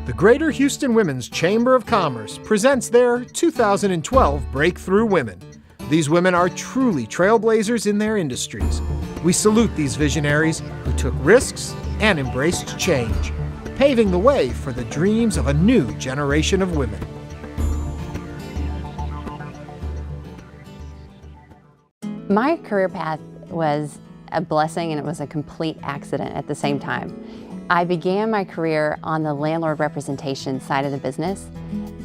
The Greater Houston Women's Chamber of Commerce presents their 2012 Breakthrough Women. These women are truly trailblazers in their industries. We salute these visionaries who took risks and embraced change, paving the way for the dreams of a new generation of women. My career path was a blessing and it was a complete accident at the same time. I began my career on the landlord representation side of the business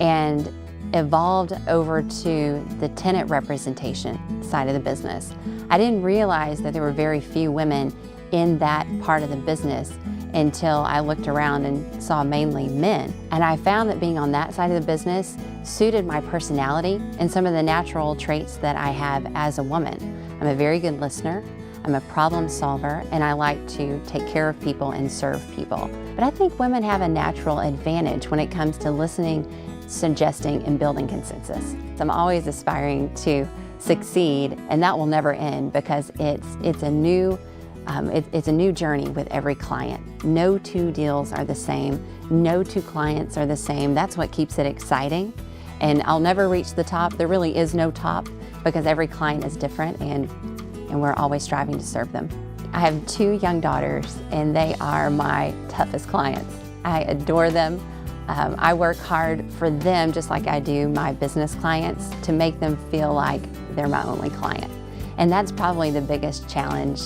and evolved over to the tenant representation side of the business. I didn't realize that there were very few women in that part of the business until I looked around and saw mainly men. And I found that being on that side of the business suited my personality and some of the natural traits that I have as a woman. I'm a very good listener, I'm a problem solver, and I like to take care of people and serve people. But I think women have a natural advantage when it comes to listening, suggesting, and building consensus. I'm always aspiring to succeed, and that will never end because it's a new journey with every client. No two deals are the same. No two clients are the same. That's what keeps it exciting. And I'll never reach the top. There really is no top because every client is different and we're always striving to serve them. I have 2 young daughters and they are my toughest clients. I adore them. I work hard for them just like I do my business clients to make them feel like they're my only client. And that's probably the biggest challenge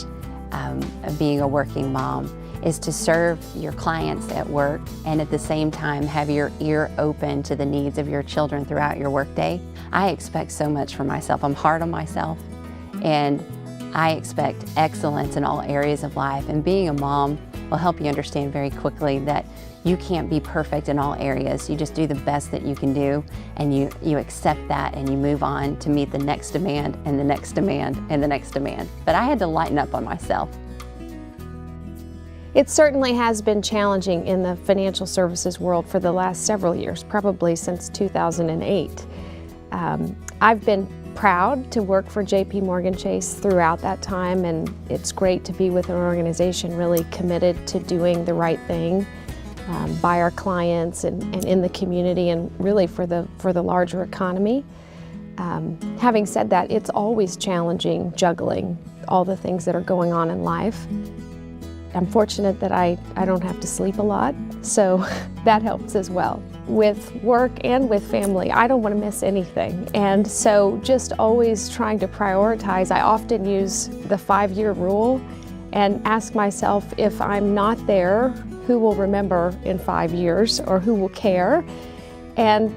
of being a working mom, is to serve your clients at work and at the same time have your ear open to the needs of your children throughout your workday. I expect so much from myself. I'm hard on myself and I expect excellence in all areas of life, and being a mom will help you understand very quickly that you can't be perfect in all areas. You just do the best that you can do, and you accept that and you move on to meet the next demand and the next demand and the next demand. But I had to lighten up on myself. It certainly has been challenging in the financial services world for the last several years, probably since 2008. I've been proud to work for JP Morgan Chase throughout that time, and it's great to be with an organization really committed to doing the right thing by our clients and in the community and really for the larger economy. Having said that, it's always challenging juggling all the things that are going on in life. I'm fortunate that I don't have to sleep a lot, so that helps as well. With work and with family, I don't want to miss anything. And so just always trying to prioritize. I often use the 5-year rule and ask myself, if I'm not there, who will remember in 5 years or who will care? And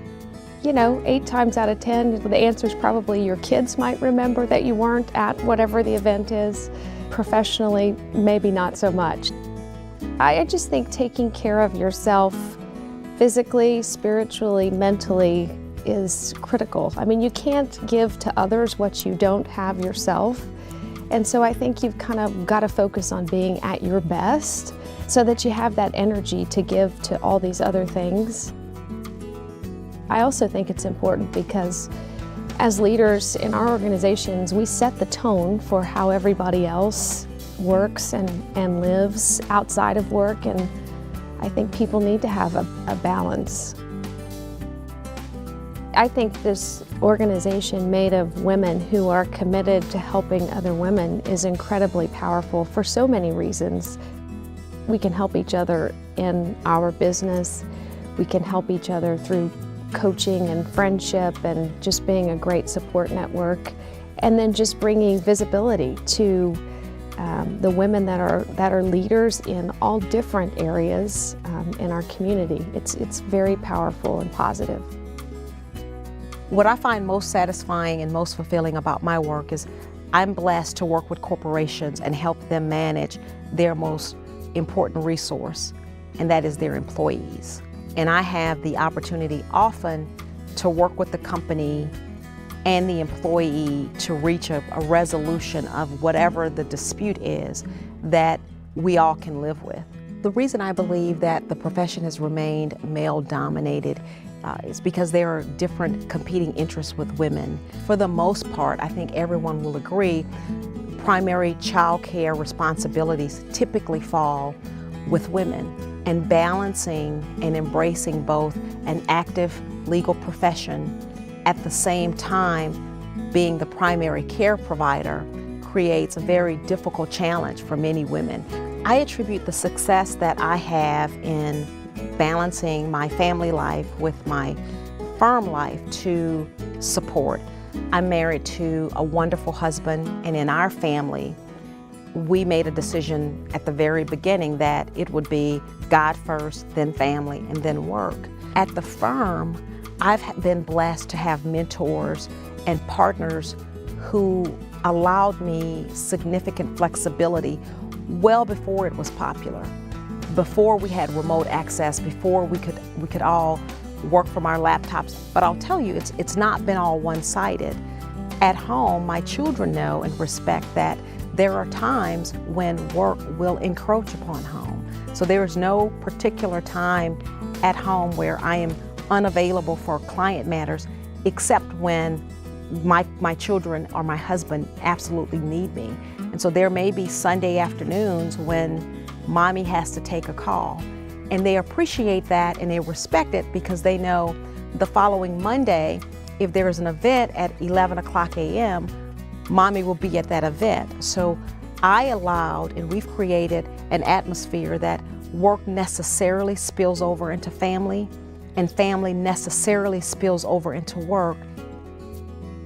8 times out of 10, the answer is probably your kids might remember that you weren't at whatever the event is. Professionally, maybe not so much. I just think taking care of yourself physically, spiritually, mentally is critical. I mean, you can't give to others what you don't have yourself. And so I think you've kind of got to focus on being at your best so that you have that energy to give to all these other things. I also think it's important because as leaders in our organizations, we set the tone for how everybody else works and lives outside of work, and I think people need to have a balance. I think this organization made of women who are committed to helping other women is incredibly powerful for so many reasons. We can help each other in our business. We can help each other through coaching and friendship and just being a great support network, and then just bringing visibility to the women that are leaders in all different areas in our community. It's very powerful and positive. What I find most satisfying and most fulfilling about my work is I'm blessed to work with corporations and help them manage their most important resource, and that is their employees. And I have the opportunity often to work with the company and the employee to reach a resolution of whatever the dispute is that we all can live with. The reason I believe that the profession has remained male-dominated is because there are different competing interests with women. For the most part, I think everyone will agree, primary child care responsibilities typically fall with women. and balancing and embracing both an active legal profession at the same time being the primary care provider creates a very difficult challenge for many women. I attribute the success that I have in balancing my family life with my firm life to support. I'm married to a wonderful husband, and in our family, we made a decision at the very beginning that it would be God first, then family, and then work. At the firm, I've been blessed to have mentors and partners who allowed me significant flexibility well before it was popular, before we had remote access, before we could all work from our laptops. But I'll tell you, it's not been all one-sided. At home, my children know and respect that there are times when work will encroach upon home. So there is no particular time at home where I am unavailable for client matters, except when my children or my husband absolutely need me. And so there may be Sunday afternoons when mommy has to take a call. And they appreciate that and they respect it because they know the following Monday, if there is an event at 11 o'clock a.m., mommy will be at that event. So I allowed, and we've created an atmosphere that work necessarily spills over into family, and family necessarily spills over into work.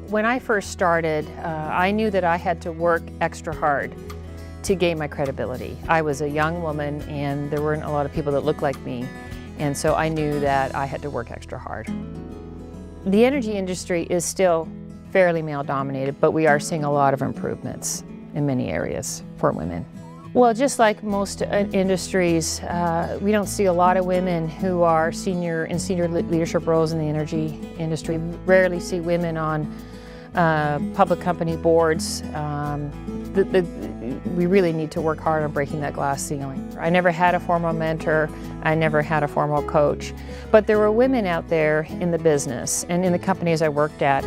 When I first started, I knew that I had to work extra hard to gain my credibility. I was a young woman and there weren't a lot of people that looked like me, and so I knew that I had to work extra hard. The energy industry is still fairly male-dominated, but we are seeing a lot of improvements in many areas for women. Well, just like most industries, we don't see a lot of women who are in senior leadership roles in the energy industry. We rarely see women on public company boards. We really need to work hard on breaking that glass ceiling. I never had a formal mentor. I never had a formal coach. But there were women out there in the business and in the companies I worked at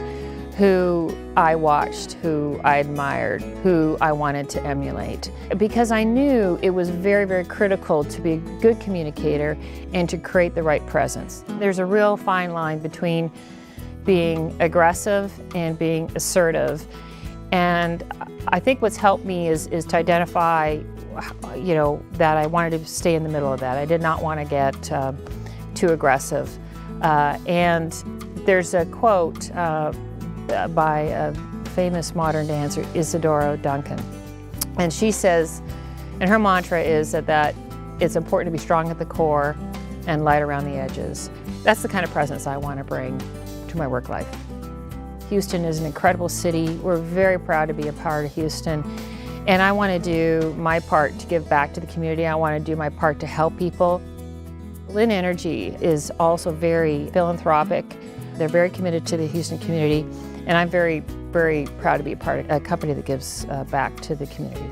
who I watched, who I admired, who I wanted to emulate. Because I knew it was very, very critical to be a good communicator and to create the right presence. There's a real fine line between being aggressive and being assertive. And I think what's helped me is to identify, that I wanted to stay in the middle of that. I did not want to get too aggressive. And there's a quote by a famous modern dancer, Isadora Duncan. And she says, and her mantra is that it's important to be strong at the core and light around the edges. That's the kind of presence I want to bring to my work life. Houston is an incredible city. We're very proud to be a part of Houston. And I want to do my part to give back to the community. I want to do my part to help people. Lynn Energy is also very philanthropic. They're very committed to the Houston community. And I'm very, very proud to be a part of a company that gives back to the community.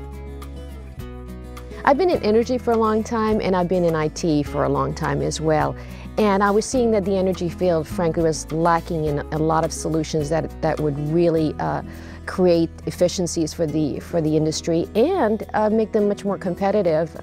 I've been in energy for a long time, and I've been in IT for a long time as well. And I was seeing that the energy field, frankly, was lacking in a lot of solutions that would really create efficiencies for the industry and make them much more competitive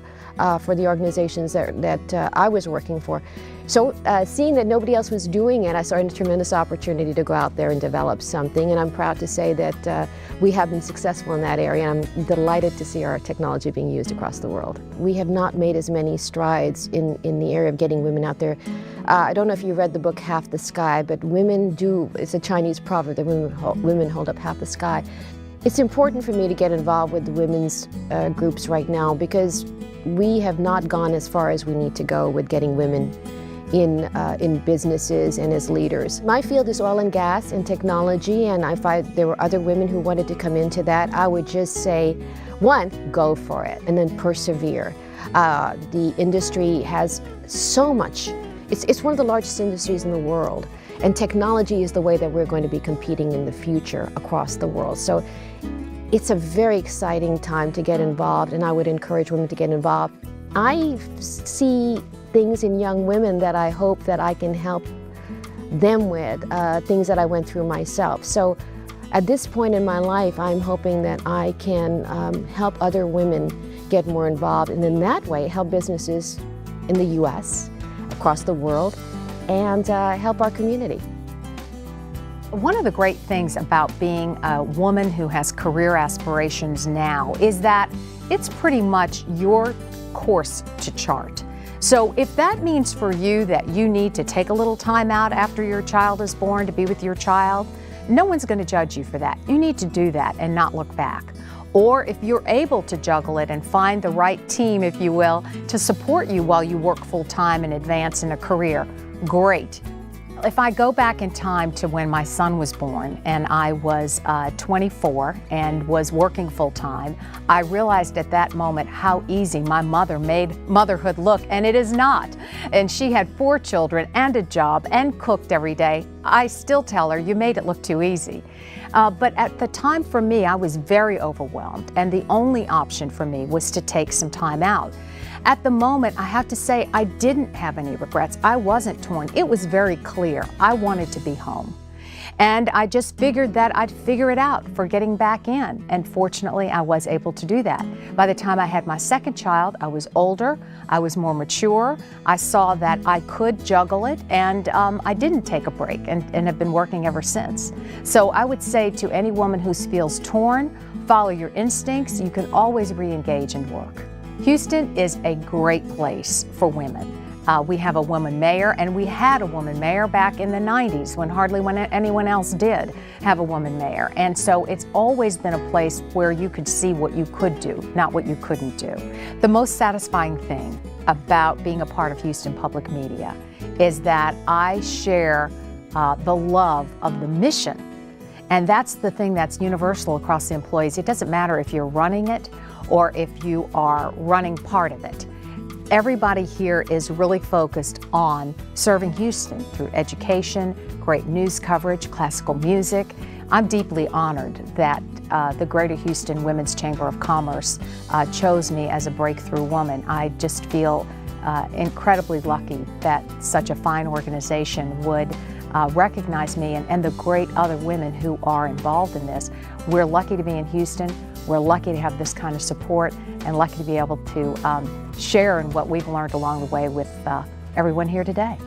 for the organizations that I was working for. So seeing that nobody else was doing it, I saw a tremendous opportunity to go out there and develop something, and I'm proud to say that we have been successful in that area, and I'm delighted to see our technology being used across the world. We have not made as many strides in the area of getting women out there. I don't know if you read the book Half the Sky, but women do, it's a Chinese proverb that women hold up half the sky. It's important for me to get involved with the women's groups right now because we have not gone as far as we need to go with getting women in businesses and as leaders. My field is oil and gas and technology, and if there were other women who wanted to come into that, I would just say, one, go for it, and then persevere. The industry has so much. It's one of the largest industries in the world, and technology is the way that we're going to be competing in the future across the world. So it's a very exciting time to get involved, and I would encourage women to get involved. I see things in young women that I hope that I can help them with, things that I went through myself. So at this point in my life, I'm hoping that I can help other women get more involved, and in that way help businesses in the U.S., across the world, and help our community. One of the great things about being a woman who has career aspirations now is that it's pretty much your course to chart. So if that means for you that you need to take a little time out after your child is born to be with your child, no one's going to judge you for that. You need to do that and not look back. Or if you're able to juggle it and find the right team, if you will, to support you while you work full-time and advance in a career, great. If I go back in time to when my son was born and I was 24 and was working full-time, I realized at that moment how easy my mother made motherhood look, and it is not. And she had 4 children and a job and cooked every day. I still tell her, you made it look too easy. But at the time for me, I was very overwhelmed, and the only option for me was to take some time out. At the moment, I have to say, I didn't have any regrets. I wasn't torn. It was very clear. I wanted to be home. And I just figured that I'd figure it out for getting back in. And fortunately, I was able to do that. By the time I had my second child, I was older, I was more mature, I saw that I could juggle it, and I didn't take a break and have been working ever since. So I would say to any woman who feels torn, follow your instincts. You can always re-engage in work. Houston is a great place for women. We have a woman mayor, and we had a woman mayor back in the 90s when hardly anyone else did have a woman mayor. And so it's always been a place where you could see what you could do, not what you couldn't do. The most satisfying thing about being a part of Houston Public Media is that I share the love of the mission. And that's the thing that's universal across the employees. It doesn't matter if you're running it or if you are running part of it. Everybody here is really focused on serving Houston through education, great news coverage, classical music. I'm deeply honored that the Greater Houston Women's Chamber of Commerce chose me as a breakthrough woman. I just feel incredibly lucky that such a fine organization would recognize me and the great other women who are involved in this. We're lucky to be in Houston. We're lucky to have this kind of support and lucky to be able to share in what we've learned along the way with everyone here today.